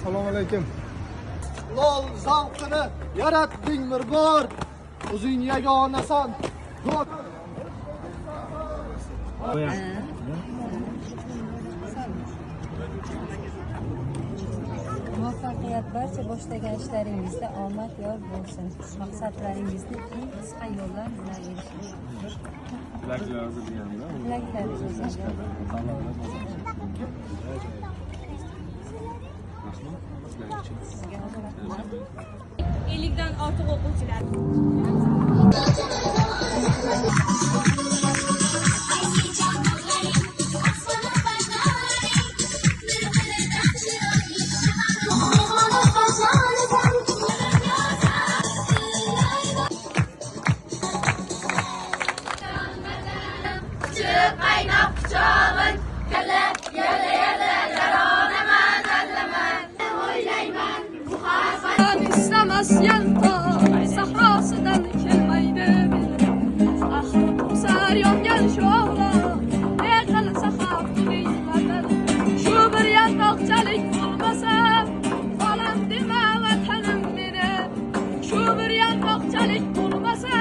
Assalomu alaykum. Lol zavqini yaratding bir bor. O'zing yagonasan. Muvaffaqiyat barcha boshlagan ishlaringizda omad yor bo'lsin. Maqsadlaringizni eng qisqa yo'llar bilan erishing. Ellikdan ortiq o'quvchilar. İstemezyen ta sahrasından kelmaydi. Ah kusar yongan şu oğla ne kalsa haftalıymadır. Şu bir yandoqchalik bo'lmasa falan dema vatanim meni. Şu bir yandoqchalik bo'lmasa